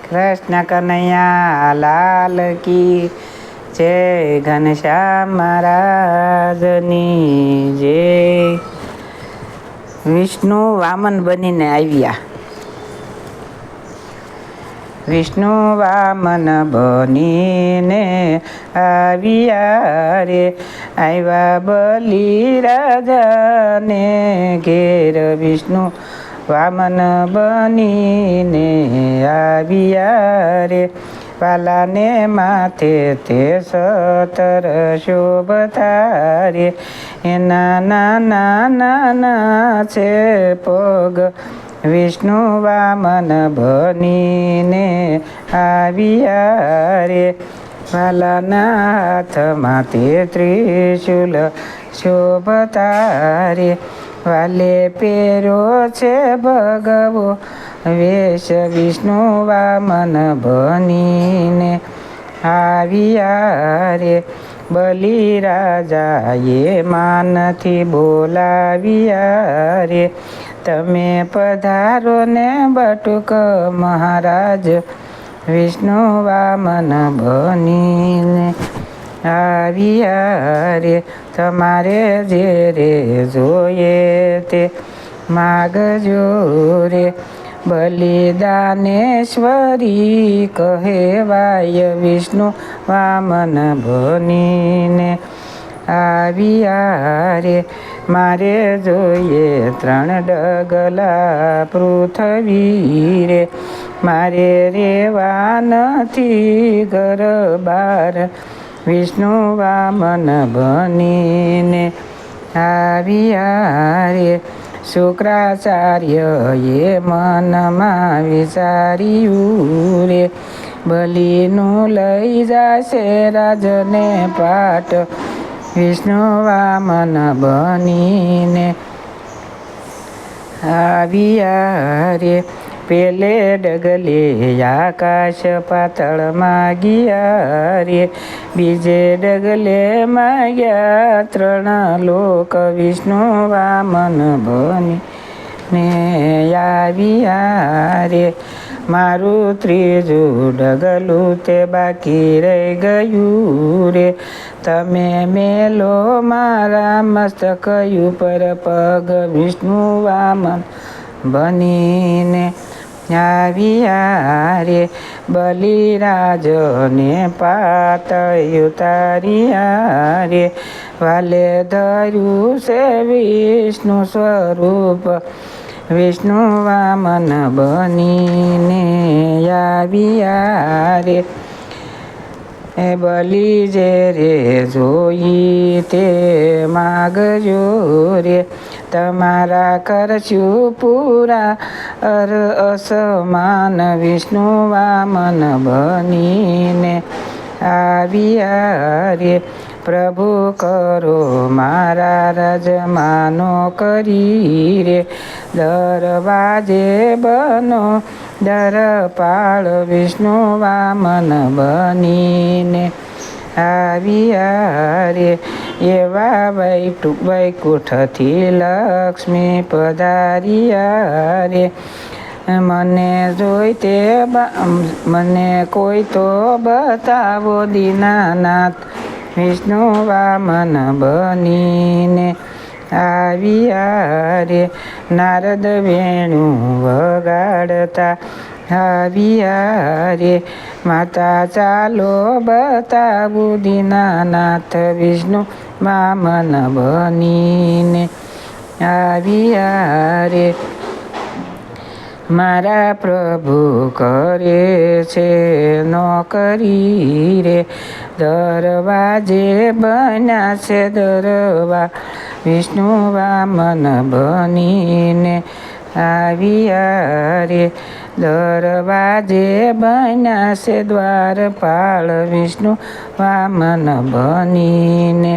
કૃષ્ણ કનૈયા લાલ કી જય, ઘનશ્યામ મહારાજની જય. વિષ્ણુ વામન બનીને આવ્યા. વિષ્ણુ વામન બનીને આવ્યા રે, આવ્યા બલી રાજાને ઘેર. વિષ્ણુ વામન બનીને આવ્યા રે, વાલાને માથે તે 17 શોભતા રે. એના નાના નાના છે પગ, વિષ્ણુ વામન બનીને આવ્યા રે. વાલાના હાથમાં તે ત્રિશૂલ શોભતા રે. વાલે પહેર્યો છે ભગવો વેશ, વિષ્ણુ વામન બનીને આવ્યા રે. બલી રાજાએ માનથી બોલાવ્યા રે, તમે પધારો ને બટુક મહારાજ. વિષ્ણુ વામન બનીને આવ્યા રે, તમારે જે રે જોઈએ તે માગજો રે. બલિદાનેશ્વરી કહેવાય, વિષ્ણુ વામન બનીને આવ્યા રે. મારે જોઈએ 3 ડગલા પૃથ્વી રે, મારે રેવા નથી ઘર બાર. વિષ્ણુ વામન બનીને આવ્યા રે. શુક્રાચાર્યએ મનમાં વિચાર્યું રે, બલિનું લઈ જશે રાજને પાટ. વિષ્ણુ વામન બનીને આવ્યા રે. પેલે ડગલે આકાશ પાતાળમાં ગયા રે, બીજે ડગલે માગ્યા 3 લોક. વિષ્ણુ વામન બનીને આવ્યા રે. મારું 3જું ડગલું તે બાકી રહી ગયું રે, તમે મેલો મારા મસ્તક ઉપર પગ. વિષ્ણુ વામન બનીને આવ્યા રે. બલિરાજને પાતાળ ઉતાર્યા રે, વાલે ધર્યું છે વિષ્ણુ સ્વરૂપ. વિષ્ણુ વામન બનીને આવ્યા રે. એ બલી જે રે જોઈ તે માગજો રે, તમારા કરશું પૂરા અસમાન. વિષ્ણુ વામન બનીને આવ્યા રે. પ્રભુ કરો મારા રાજમાનો કરી રે, દરવાજે બનો દરપાળ. વિષ્ણુ વામન બનીને આવ્યા રે. એવા વૈકુંઠથી લક્ષ્મી પધાર્યા રે, મને જોઈ તે મને કોઈ તો બતાવો દીનાનાથ. વિષ્ણુ વામન બનીને આવ્યા રે. નારદ વેણુ વગાડતા આવ્યા રે, માતા ચાલો બતાવું દીનાનાથ. વિષ્ણુ વામન બનીને આવ્યા રે. મારા પ્રભુ કરે છે નોકરી રે, દરવાજે બન્યા છે દરવા. વિષ્ણુ વામન બનીને આવ્યા રે. દરવાજે બન્યા છે દ્વારપાળ. વિષ્ણુ વામન બનીને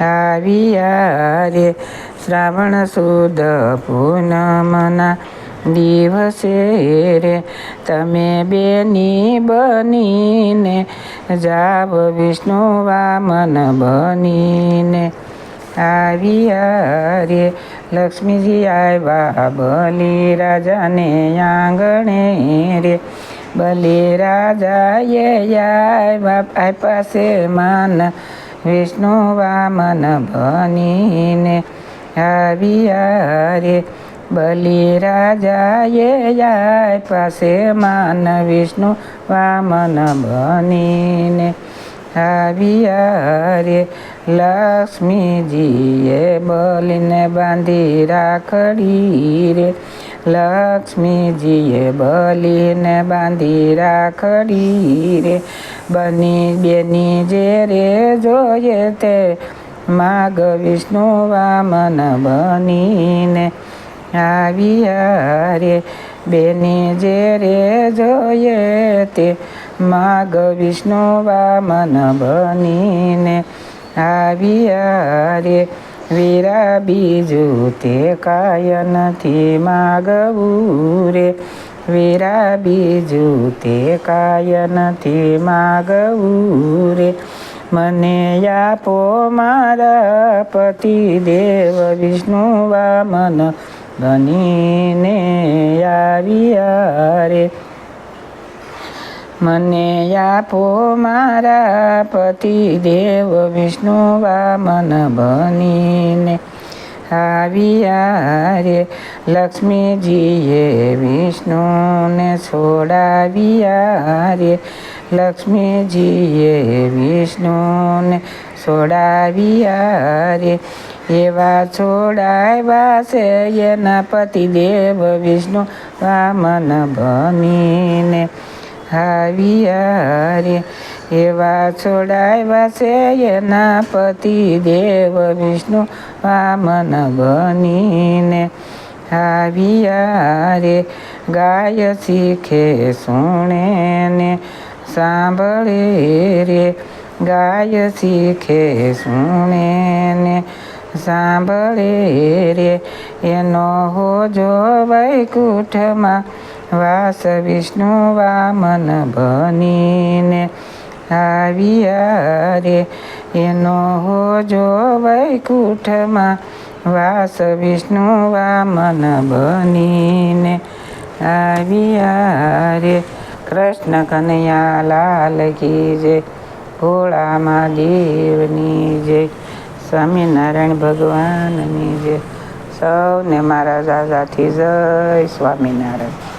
આવ્યા રે. શ્રાવણ સુદ પૂનમના દિવસે રે, તમે બેની બનીને જાવ. વિષ્ણુ વામન બનીને આવ્યા રે. લક્ષ્મીજી આવ્યા બલિરાજાને આંગણે રે, બલિ રાજાએ આપ્યા છે માન વિષ્ણુ વામન બનીને આવ્યા રે. બલિ રાજાએ આપ્યા છે માન વિષ્ણુ વામન બનીને આવ્યા રે. લક્ષ્મીજીએ બલિને બાંધી રાખડી રે. લક્ષ્મીજીએ બલિને બાંધી રાખડી રે. બેની જે રે જોઈએ તે માગ વિષ્ણુ વામન બનીને આવ્યા રે. બેની જે રે જોઈએ તે માગ વિષ્ણુ વામન બનીને આવ્યા રે. વીરા બીજું તે કાય નથી માગવું રે. વીરા બીજું તે કાય નથી માગવું રે. મને આપો મારા પતિ દેવ વિષ્ણુ વામન બનીને આવ્યા રે. મને આપો મારા પતિ દેવ વિષ્ણુ વામન બનીને આવ્યા રે. લક્ષ્મીજીએ વિષ્ણુને છોડાવ્યા રે. લક્ષ્મીજીએ વિષ્ણુને છોડાવ્યા રે. એવા છોડાવ્યા છે એના પતિદેવ વિષ્ણુ વામન બનીને આવ્યા રે. એવા છોડાવ્યા છે એના પતિદેવ વિષ્ણુ વામન બનીને આવ્યા રે. ગાય શીખે સુણે ને સાંભળે રે. ગાય શીખે સુણે ને સાંભળે રે. એનો હોજો વૈકુંઠમાં વાસ વિષ્ણુ વામન બનીને આવ્યા રે. એનો હોજો વૈકુંઠમાં વાસ વિષ્ણુ વામન બનીને આવ્યા રે. કૃષ્ણ કનૈયા લાલ કી જય. ભોળા મહાદેવની જય. સ્વામિનારાયણ ભગવાનની જય. સૌને મારા દાદાથી જય સ્વામિનારાયણ.